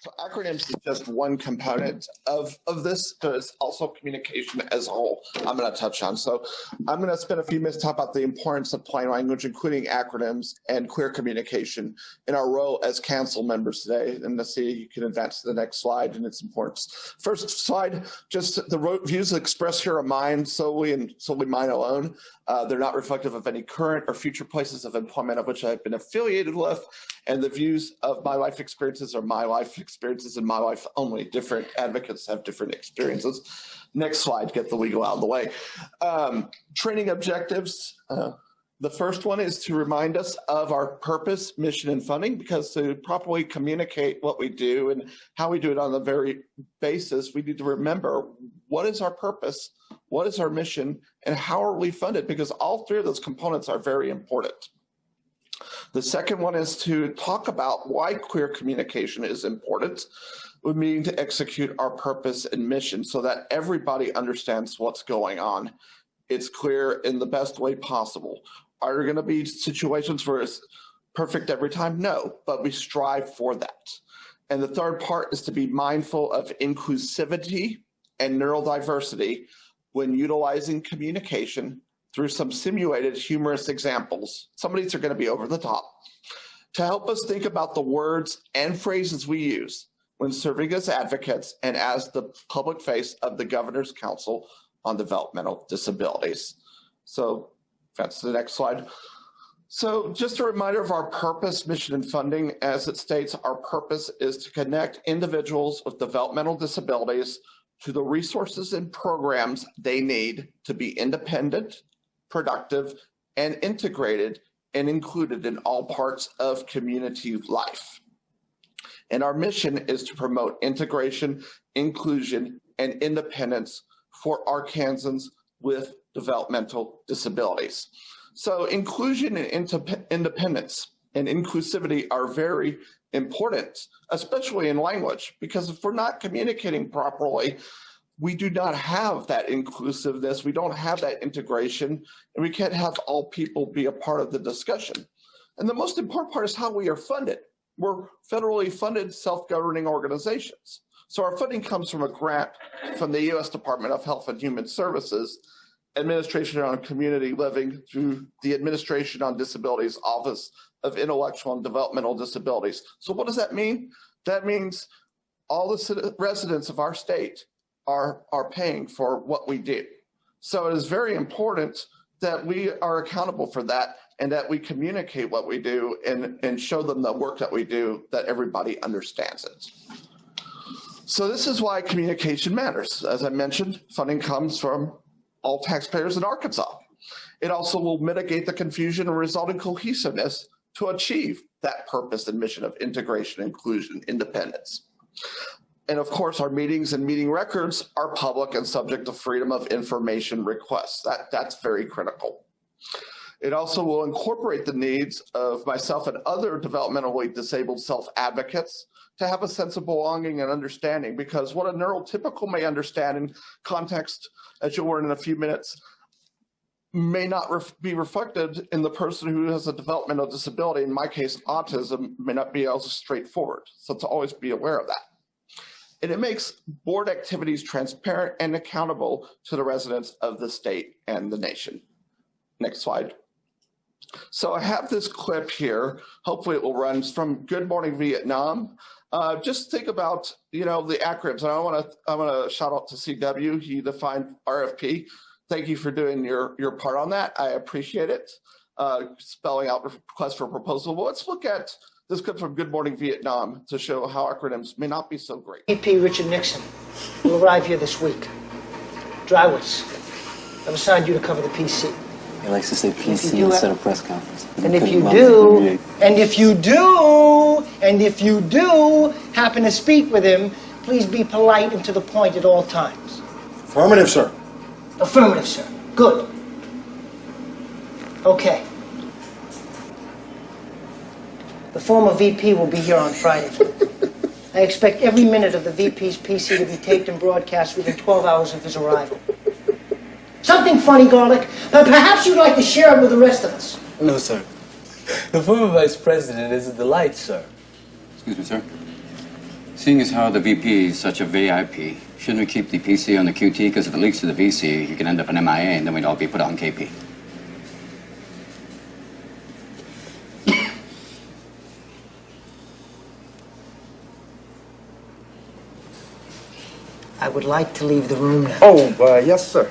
So acronyms is just one component of this. There's also communication as a whole I'm going to touch on. So I'm going to spend a few minutes talking about the importance of plain language, including acronyms and clear communication in our role as council members today. And let's see, you can advance to the next slide and its importance. First slide, just the views expressed here are mine solely and solely mine alone. They're not reflective of any current or future places of employment of which I've been affiliated with. And the views of my life experiences are my life experiences and my life only. Different advocates have different experiences. Next slide, get the legal out of the way. Training objectives. The first one is to remind us of our purpose, mission, and funding, because to properly communicate what we do and how we do it on the very basis, we need to remember what is our purpose, what is our mission, and how are we funded, because all three of those components are very important. The second one is to talk about why clear communication is important. We mean to execute our purpose and mission so that everybody understands what's going on. It's clear in the best way possible. Are there going to be situations where it's perfect every time? No, but we strive for that. And the third part is to be mindful of inclusivity and neurodiversity when utilizing communication through some simulated humorous examples. Some of these are going to be over the top, to help us think about the words and phrases we use when serving as advocates and as the public face of the Governor's Council on Developmental Disabilities. So that's the next slide. So just a reminder of our purpose, mission, and funding. As it states, our purpose is to connect individuals with developmental disabilities to the resources and programs they need to be independent, productive, and integrated and included in all parts of community life. And our mission is to promote integration, inclusion, and independence for Arkansans with developmental disabilities. So inclusion and independence and inclusivity are very important, especially in language, because if we're not communicating properly, we do not have that inclusiveness, we don't have that integration, and we can't have all people be a part of the discussion. And the most important part is how we are funded. We're federally funded self-governing organizations. So our funding comes from a grant from the U.S. Department of Health and Human Services, Administration on Community Living, through the Administration on Disabilities Office of Intellectual and Developmental Disabilities. So what does that mean? That means all the residents of our state are paying for what we do. So it is very important that we are accountable for that and that we communicate what we do and show them the work that we do, that everybody understands it. So this is why communication matters. As I mentioned, funding comes from all taxpayers in Arkansas. It also will mitigate the confusion and result in cohesiveness to achieve that purpose and mission of integration, inclusion, independence. And of course, our meetings and meeting records are public and subject to freedom of information requests. That's very critical. It also will incorporate the needs of myself and other developmentally disabled self-advocates to have a sense of belonging and understanding, because what a neurotypical may understand in context, as you'll learn in a few minutes, may not be reflected in the person who has a developmental disability. In my case, autism may not be as straightforward. So to always be aware of that. And it makes board activities transparent and accountable to the residents of the state and the nation. Next slide. So I have this clip here. Hopefully it will run. It's from Good Morning Vietnam. Just think about, the acronyms. And I want to shout out to CW. He defined RFP. Thank you for doing your part on that. I appreciate it. Spelling out request for proposal. Well, let's look at this clip from Good Morning Vietnam to show how acronyms may not be so great. VP Richard Nixon will arrive here this week. Drywitz, I've assigned you to cover the PC. He likes to say PC instead of press conference. And if you do happen to speak with him, please be polite and to the point at all times. Affirmative, sir. Affirmative, sir. Good. Okay. The former VP will be here on Friday. I expect every minute of the VP's PC to be taped and broadcast within 12 hours of his arrival. Something funny, Garlic, but perhaps you'd like to share it with the rest of us. No, sir. The former vice president is a delight, sir. Excuse me, sir. Seeing as how the VP is such a VIP, shouldn't we keep the PC on the QT? Because if it leaks to the VC, you can end up an MIA, and then we'd all be put on KP. I would like to leave the room now. Oh, yes, sir.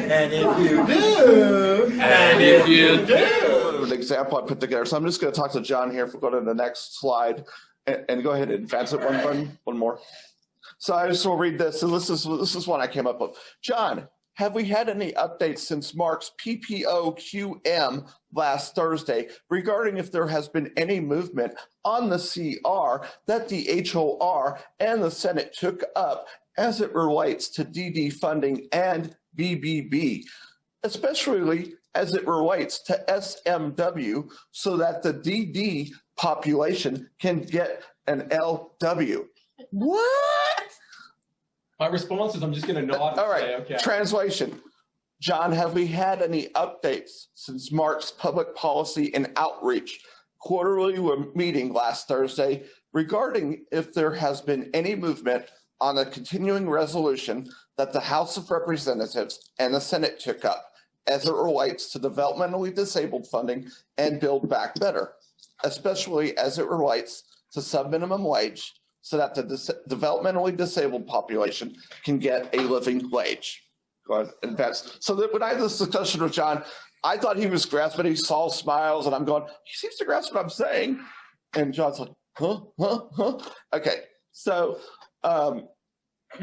And if you do, and if you do. An example I put together. So I'm just going to talk to John here. If we go to the next slide and go ahead and advance it one more. So I just will read this. So this is one I came up with. John, have we had any updates since Mark's PPOQM last Thursday regarding if there has been any movement on the CR that the HOR and the Senate took up as it relates to DD funding and BBB, especially as it relates to SMW, so that the DD population can get an LW? What? My response is I'm just going to nod. All right, say, okay. Translation. John, have we had any updates since Mark's public policy and outreach quarterly meeting last Thursday regarding if there has been any movement on a continuing resolution that the House of Representatives and the Senate took up as it relates to developmentally disabled funding and Build Back Better, especially as it relates to sub-minimum wage, so that the developmentally disabled population can get a living wage. Go ahead and advance. So that when I had this discussion with John, I thought he was grasping. He saw smiles, and I'm going, he seems to grasp what I'm saying. And John's like, huh? Okay, so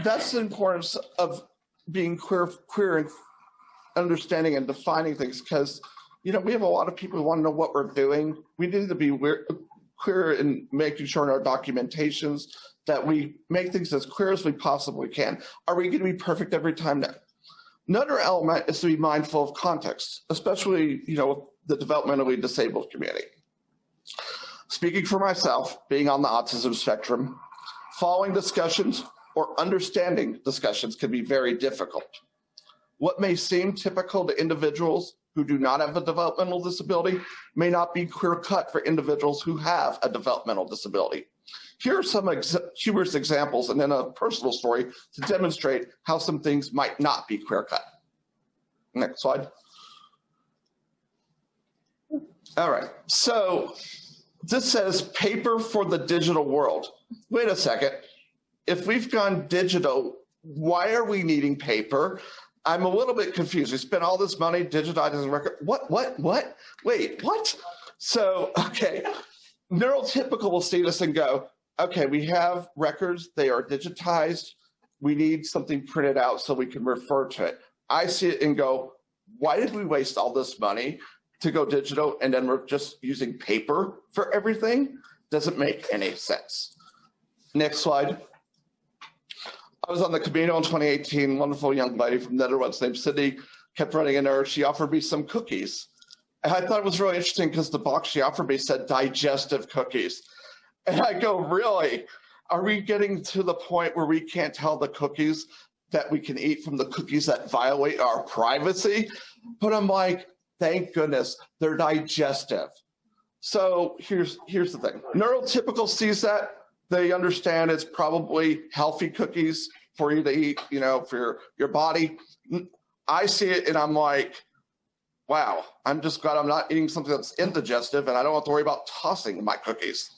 that's the importance of being queer and understanding and defining things, because we have a lot of people who want to know what we're doing. We need to be clear in making sure in our documentations that we make things as clear as we possibly can. Are we going to be perfect every time? No. Another element is to be mindful of context, especially, the developmentally disabled community. Speaking for myself, being on the autism spectrum, following discussions or understanding discussions can be very difficult. What may seem typical to individuals who do not have a developmental disability may not be clear-cut for individuals who have a developmental disability. Here are some humorous examples and then a personal story to demonstrate how some things might not be clear-cut. Next slide. All right, so this says paper for the digital world. Wait a second. If we've gone digital, why are we needing paper? I'm a little bit confused. We spent all this money digitizing record. What? Wait, what? So, okay, neurotypical will see this and go, okay, we have records. They are digitized. We need something printed out so we can refer to it. I see it and go, why did we waste all this money to go digital and then we're just using paper for everything? Doesn't make any sense. Next slide. I was on the Camino in 2018. Wonderful young lady from Netherlands named Sydney kept running in her. She offered me some cookies. And I thought it was really interesting because the box she offered me said digestive cookies. And I go, really? Are we getting to the point where we can't tell the cookies that we can eat from the cookies that violate our privacy? But I'm like, thank goodness, they're digestive. So here's the thing. Neurotypical sees that. They understand it's probably healthy cookies for you to eat, for your body. I see it and I'm like, wow, I'm just glad I'm not eating something that's indigestive and I don't have to worry about tossing my cookies.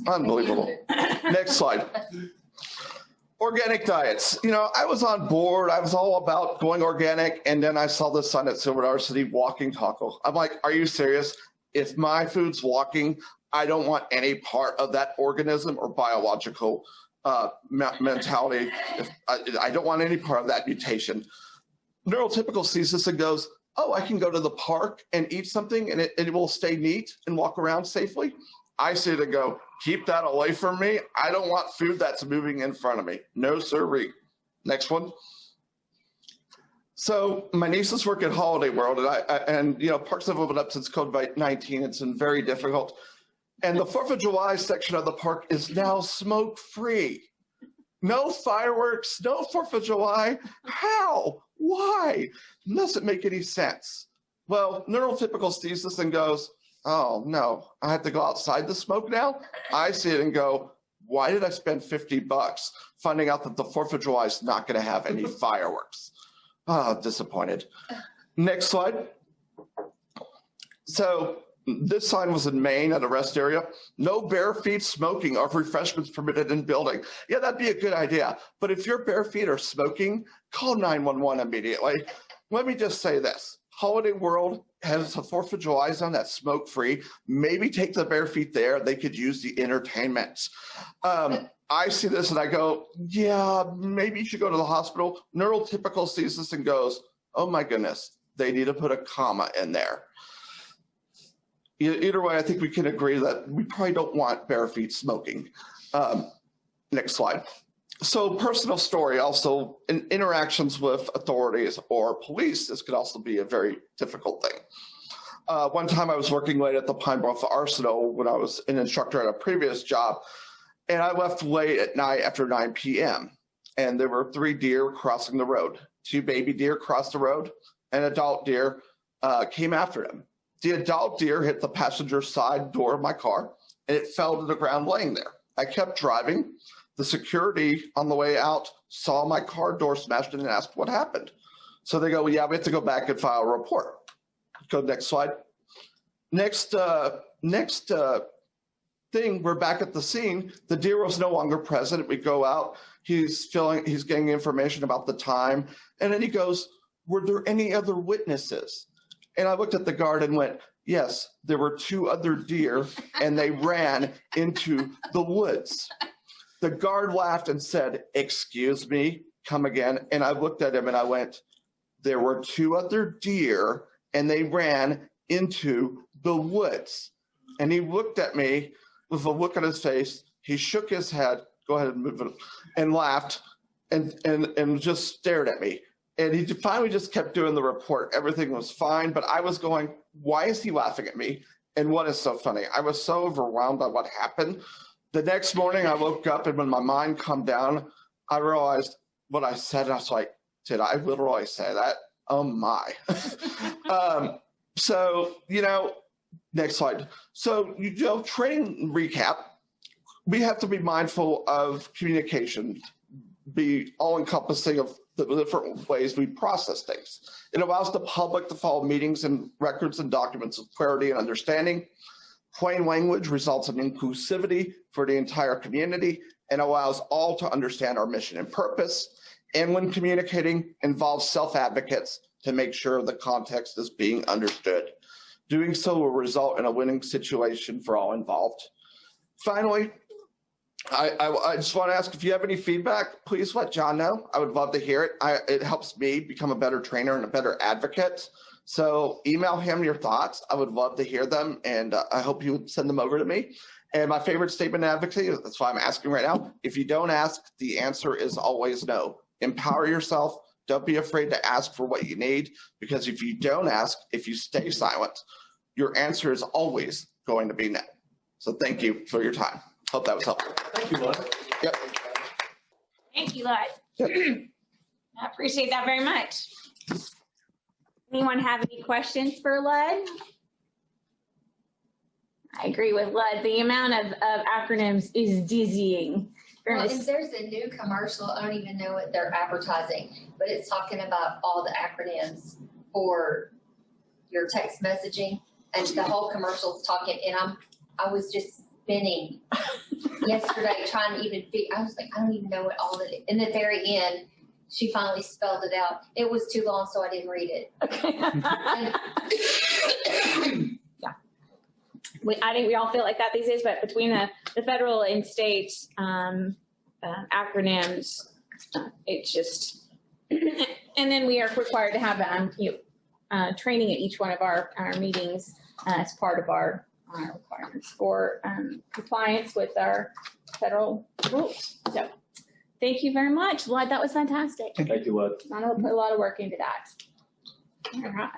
Unbelievable. Next slide. Organic diets. I was on board. I was all about going organic. And then I saw this sign at Silver City, walking taco. I'm like, are you serious? If my food's walking, I don't want any part of that organism or biological mentality. I don't want any part of that mutation. Neurotypical sees this and goes, oh, I can go to the park and eat something and it will stay neat and walk around safely. I see it and go, keep that away from me. I don't want food that's moving in front of me. No sirree. Next one. So my nieces work at Holiday World and parks have opened up since COVID-19. It's been very difficult. And the 4th of July section of the park is now smoke-free. No fireworks, no 4th of July. How? Why? Doesn't make any sense. Well, neurotypical sees this and goes, oh no, I have to go outside to smoke now? I see it and go, why did I spend $50 finding out that the 4th of July is not going to have any fireworks? Oh, disappointed. Next slide. So this sign was in Maine at a rest area. No bare feet smoking or refreshments permitted in building. Yeah, that'd be a good idea. But if your bare feet are smoking, call 911 immediately. Let me just say this. Holiday World has a 4th of July zone that's smoke-free. Maybe take the bare feet there. They could use the entertainment. I see this and I go, yeah, maybe you should go to the hospital. Neurotypical sees this and goes, oh my goodness, they need to put a comma in there. Either way, I think we can agree that we probably don't want bare feet smoking. Next slide. So personal story, also in interactions with authorities or police, this could also be a very difficult thing. One time I was working late at the Pine Bluff Arsenal when I was an instructor at a previous job, and I left late at night after 9 p.m. And there were 3 deer crossing the road. 2 baby deer crossed the road, an adult deer came after them. The adult deer hit the passenger side door of my car, and it fell to the ground laying there. I kept driving. The security on the way out saw my car door smashed in and asked what happened. So they go, well, yeah, we have to go back and file a report. Go next slide. Next thing, we're back at the scene. The deer was no longer present. We go out. He's getting information about the time. And then he goes, were there any other witnesses? And I looked at the guard and went, yes, there were 2 other deer and they ran into the woods. The guard laughed and said, excuse me, come again. And I looked at him and I went, there were 2 other deer and they ran into the woods. And he looked at me with a look on his face. He shook his head, go ahead and move it, and laughed and just stared at me. And he finally just kept doing the report. Everything was fine, but I was going, why is he laughing at me? And what is so funny? I was so overwhelmed by what happened. The next morning I woke up and when my mind calmed down, I realized what I said. And I was like, did I literally say that? Oh my. So, next slide. So, training recap, we have to be mindful of communication, be all-encompassing of the different ways we process things. It allows the public to follow meetings and records and documents with clarity and understanding. Plain language results in inclusivity for the entire community and allows all to understand our mission and purpose. And when communicating, involves self-advocates to make sure the context is being understood. Doing so will result in a winning situation for all involved. Finally, I just want to ask if you have any feedback, please let John know. I would love to hear it. It helps me become a better trainer and a better advocate. So email him your thoughts. I would love to hear them, and I hope you would send them over to me. And my favorite statement in advocacy, that's why I'm asking right now, if you don't ask, the answer is always no. Empower yourself. Don't be afraid to ask for what you need, because if you don't ask, if you stay silent, your answer is always going to be no. So thank you for your time. Hope that was helpful. Thank you, Lud. Yep. Thank you, Lud. Yep. I appreciate that very much. Anyone have any questions for Lud? I agree with Lud. The amount of acronyms is dizzying. Well, and there's a new commercial, I don't even know what they're advertising, but it's talking about all the acronyms for your text messaging, and the whole commercial's talking, and I was just spinning yesterday trying to even I was like, I don't even know what all that is. In the very end, she finally spelled it out. It was too long, so I didn't read it. Okay. Yeah. I think we all feel like that these days, but between the federal and state acronyms, it's just, and then we are required to have training at each one of our meetings as part of our requirements for compliance with our federal rules. So thank you very much, Lud. That was fantastic. Thank you, Lud. I know we put a lot of work into that. All right.